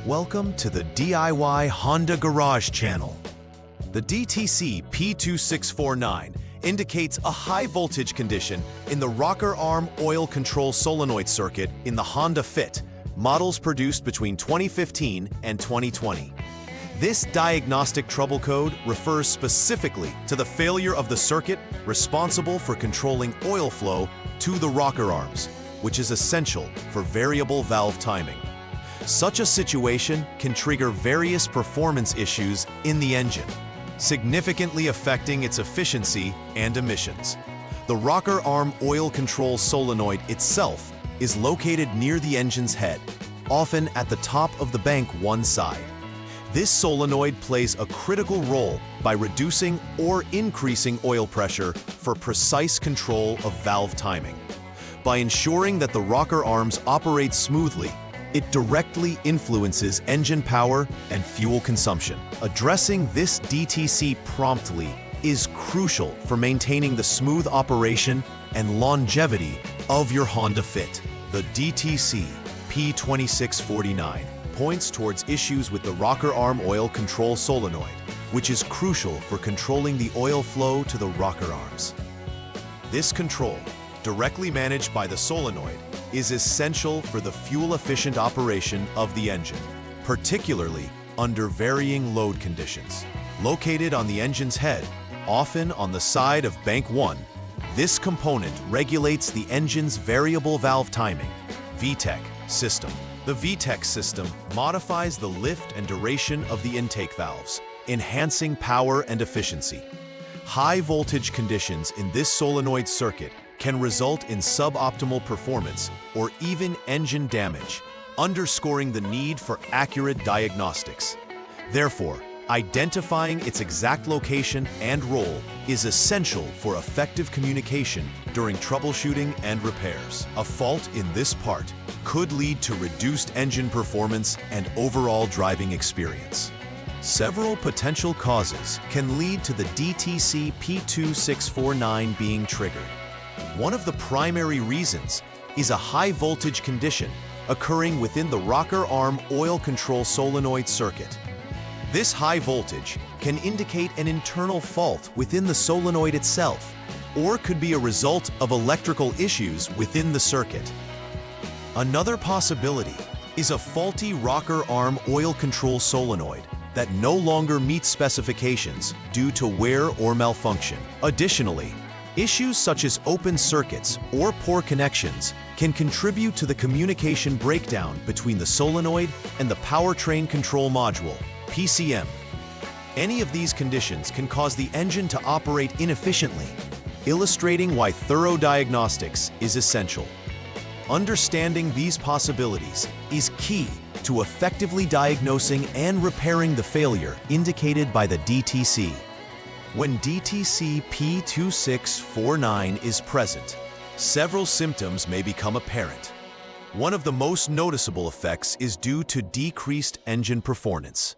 Welcome to the DIY Honda Garage channel. The DTC P2649 indicates a high voltage condition in the rocker arm oil control solenoid circuit in the Honda Fit, models produced between 2015 and 2020. This diagnostic trouble code refers specifically to the failure of the circuit responsible for controlling oil flow to the rocker arms, which is essential for variable valve timing. Such a situation can trigger various performance issues in the engine, significantly affecting its efficiency and emissions. The rocker arm oil control solenoid itself is located near the engine's head, often at the top of the bank one side. This solenoid plays a critical role by reducing or increasing oil pressure for precise control of valve timing. By ensuring that the rocker arms operate smoothly, it directly influences engine power and fuel consumption. Addressing this DTC promptly is crucial for maintaining the smooth operation and longevity of your Honda Fit. The DTC P2649 points towards issues with the rocker arm oil control solenoid, which is crucial for controlling the oil flow to the rocker arms. This control, directly managed by the solenoid, is essential for the fuel-efficient operation of the engine, particularly under varying load conditions. Located on the engine's head, often on the side of bank 1, this component regulates the engine's variable valve timing (VTEC) system. The VTEC system modifies the lift and duration of the intake valves, enhancing power and efficiency. High voltage conditions in this solenoid circuit can result in suboptimal performance or even engine damage, underscoring the need for accurate diagnostics. Therefore, identifying its exact location and role is essential for effective communication during troubleshooting and repairs. A fault in this part could lead to reduced engine performance and overall driving experience. Several potential causes can lead to the DTC P2649 being triggered. One of the primary reasons is a high voltage condition occurring within the rocker arm oil control solenoid circuit. This high voltage can indicate an internal fault within the solenoid itself, or could be a result of electrical issues within the circuit. Another possibility is a faulty rocker arm oil control solenoid that no longer meets specifications due to wear or malfunction. Additionally, issues such as open circuits or poor connections can contribute to the communication breakdown between the solenoid and the powertrain control module, PCM. Any of these conditions can cause the engine to operate inefficiently, illustrating why thorough diagnostics is essential. Understanding these possibilities is key to effectively diagnosing and repairing the failure indicated by the DTC. When DTC P2649 is present, several symptoms may become apparent. One of the most noticeable effects is due to decreased engine performance.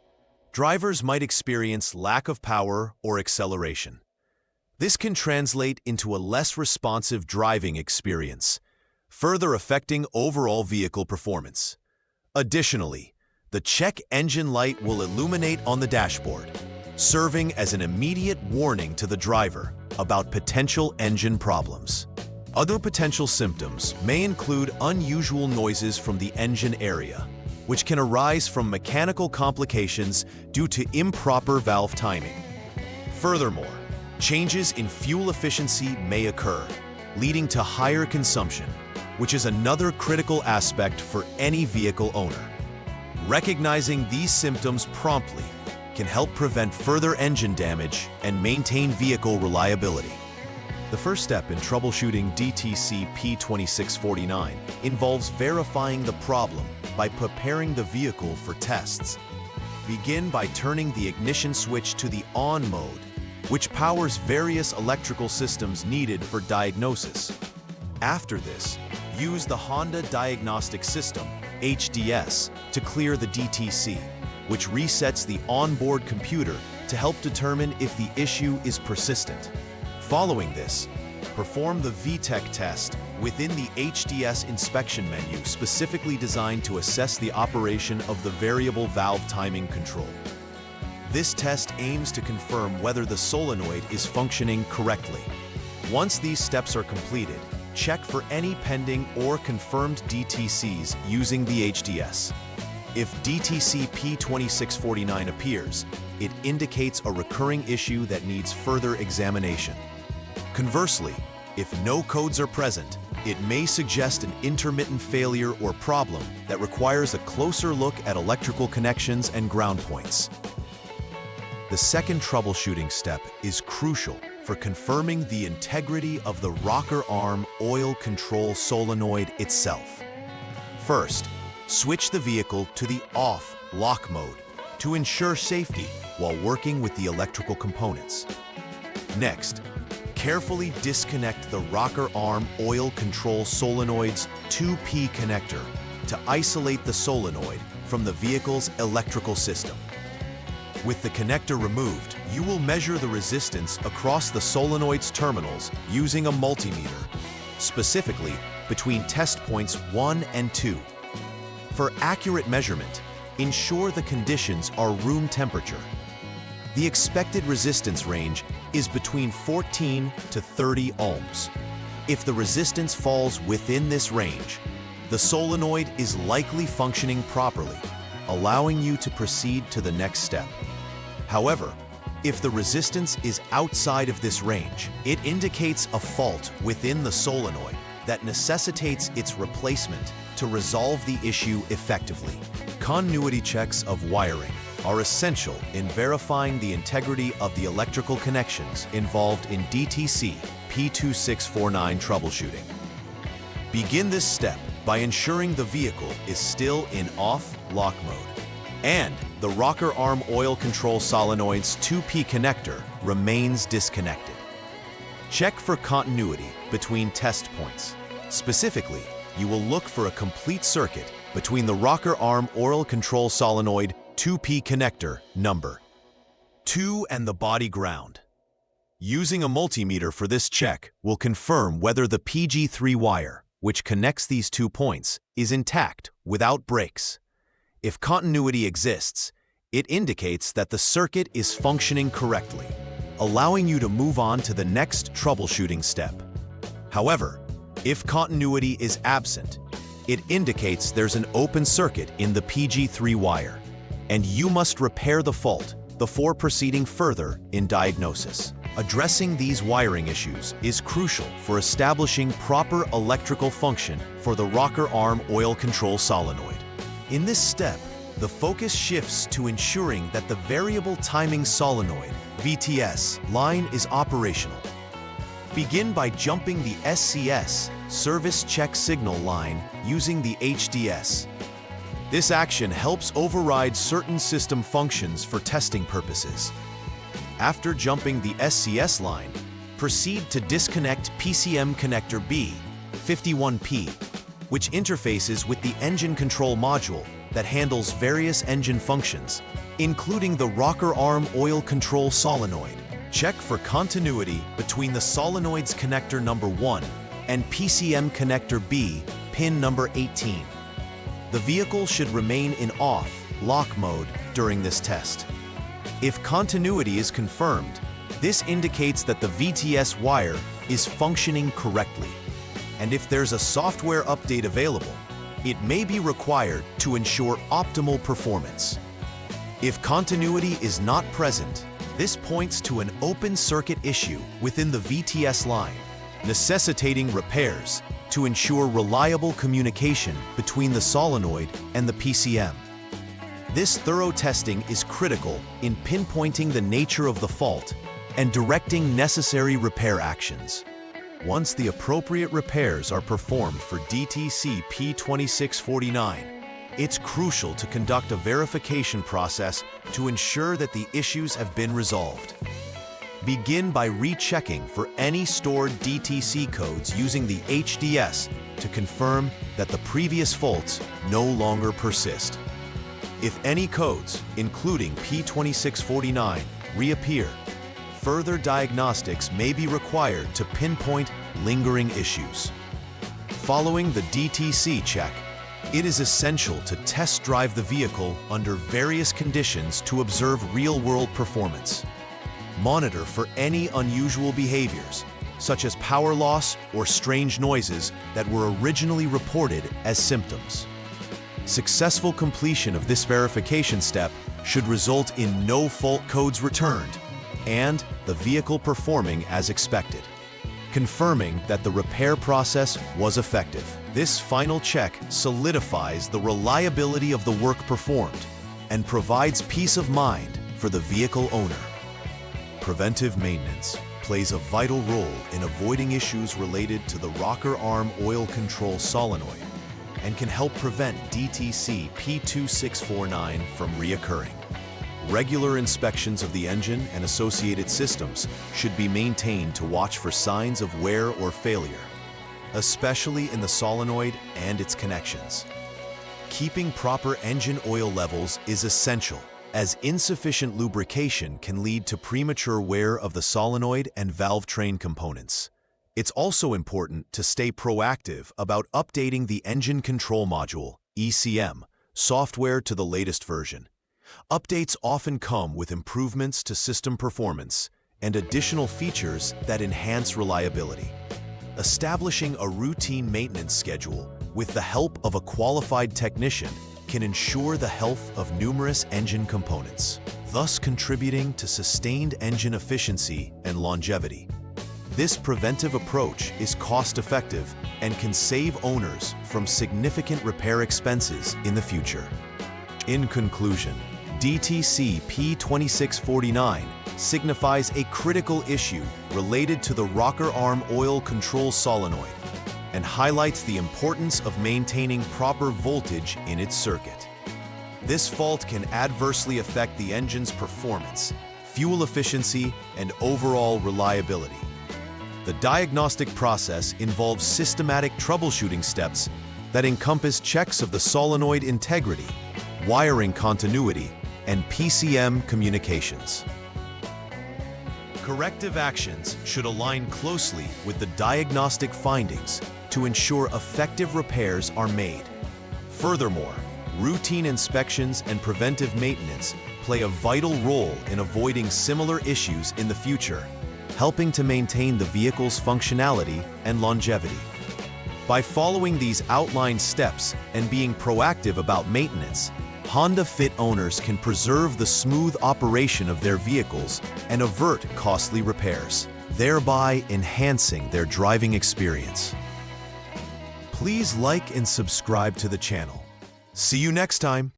Drivers might experience lack of power or acceleration. This can translate into a less responsive driving experience, further affecting overall vehicle performance. Additionally, the check engine light will illuminate on the dashboard, serving as an immediate warning to the driver about potential engine problems. Other potential symptoms may include unusual noises from the engine area, which can arise from mechanical complications due to improper valve timing. Furthermore, changes in fuel efficiency may occur, leading to higher consumption, which is another critical aspect for any vehicle owner. Recognizing these symptoms promptly can help prevent further engine damage and maintain vehicle reliability. The first step in troubleshooting DTC P2649 involves verifying the problem by preparing the vehicle for tests. Begin by turning the ignition switch to the on mode, which powers various electrical systems needed for diagnosis. After this, use the Honda Diagnostic System, HDS, to clear the DTC, which resets the onboard computer to help determine if the issue is persistent. Following this, Perform the VTEC test within the HDS inspection menu specifically designed to assess the operation of the variable valve timing control. This test aims to confirm whether the solenoid is functioning correctly. Once these steps are completed, check for any pending or confirmed DTCs using the HDS. If DTC P2649 appears, it indicates a recurring issue that needs further examination. Conversely, if no codes are present, it may suggest an intermittent failure or problem that requires a closer look at electrical connections and ground points. The second troubleshooting step is crucial for confirming the integrity of the rocker arm oil control solenoid itself. First, switch the vehicle to the off lock mode to ensure safety while working with the electrical components. Next, carefully disconnect the rocker arm oil control solenoid's 2P connector to isolate the solenoid from the vehicle's electrical system. With the connector removed, you will measure the resistance across the solenoid's terminals using a multimeter, specifically between test points 1 and 2. For accurate measurement, ensure the conditions are room temperature. The expected resistance range is between 14 to 30 ohms. If the resistance falls within this range, the solenoid is likely functioning properly, allowing you to proceed to the next step. However, if the resistance is outside of this range, it indicates a fault within the solenoid that necessitates its replacement to resolve the issue effectively. Continuity checks of wiring are essential in verifying the integrity of the electrical connections involved in DTC P2649 troubleshooting. Begin this step by ensuring the vehicle is still in off lock mode and the rocker arm oil control solenoid's 2P connector remains disconnected. Check for continuity between test points. Specifically, you will look for a complete circuit between the rocker arm oil control solenoid 2P connector number 2 and the body ground. Using a multimeter for this check will confirm whether the PG3 wire, which connects these 2 points, is intact without breaks. If continuity exists, it indicates that the circuit is functioning correctly, allowing you to move on to the next troubleshooting step. However, if continuity is absent, it indicates there's an open circuit in the PG3 wire, and you must repair the fault before proceeding further in diagnosis. Addressing these wiring issues is crucial for establishing proper electrical function for the rocker arm oil control solenoid. In this step, the focus shifts to ensuring that the variable timing solenoid, VTS, line is operational. Begin by jumping the SCS, service check signal line, using the HDS. This action helps override certain system functions for testing purposes. After jumping the SCS line, proceed to disconnect PCM connector B, 51P, which interfaces with the engine control module that handles various engine functions, including the rocker arm oil control solenoid. Check for continuity between the solenoid's connector number 1 and PCM connector B, pin number 18. The vehicle should remain in off lock mode during this test. If continuity is confirmed, this indicates that the VTS wire is functioning correctly. And if there's a software update available, it may be required to ensure optimal performance. If continuity is not present, this points to an open circuit issue within the VTS line, necessitating repairs to ensure reliable communication between the solenoid and the PCM. This thorough testing is critical in pinpointing the nature of the fault and directing necessary repair actions. Once the appropriate repairs are performed for DTC P2649, it's crucial to conduct a verification process to ensure that the issues have been resolved. Begin by rechecking for any stored DTC codes using the HDS to confirm that the previous faults no longer persist. If any codes, including P2649, reappear, further diagnostics may be required to pinpoint lingering issues. Following the DTC check, it is essential to test drive the vehicle under various conditions to observe real-world performance. Monitor for any unusual behaviors, such as power loss or strange noises that were originally reported as symptoms. Successful completion of this verification step should result in no fault codes returned and the vehicle performing as expected, confirming that the repair process was effective. This final check solidifies the reliability of the work performed and provides peace of mind for the vehicle owner. Preventive maintenance plays a vital role in avoiding issues related to the rocker arm oil control solenoid and can help prevent DTC P2649 from reoccurring. Regular inspections of the engine and associated systems should be maintained to watch for signs of wear or failure, especially in the solenoid and its connections. Keeping proper engine oil levels is essential, as insufficient lubrication can lead to premature wear of the solenoid and valve train components. It's also important to stay proactive about updating the engine control module, ECM, software to the latest version. Updates often come with improvements to system performance and additional features that enhance reliability. Establishing a routine maintenance schedule with the help of a qualified technician can ensure the health of numerous engine components, thus contributing to sustained engine efficiency and longevity. This preventive approach is cost-effective and can save owners from significant repair expenses in the future. In conclusion, DTC P2649 signifies a critical issue related to the rocker arm oil control solenoid and highlights the importance of maintaining proper voltage in its circuit. This fault can adversely affect the engine's performance, fuel efficiency, and overall reliability. The diagnostic process involves systematic troubleshooting steps that encompass checks of the solenoid integrity, wiring continuity, and PCM communications. Corrective actions should align closely with the diagnostic findings to ensure effective repairs are made. Furthermore, routine inspections and preventive maintenance play a vital role in avoiding similar issues in the future, helping to maintain the vehicle's functionality and longevity. By following these outlined steps and being proactive about maintenance, Honda Fit owners can preserve the smooth operation of their vehicles and avert costly repairs, thereby enhancing their driving experience. Please like and subscribe to the channel. See you next time.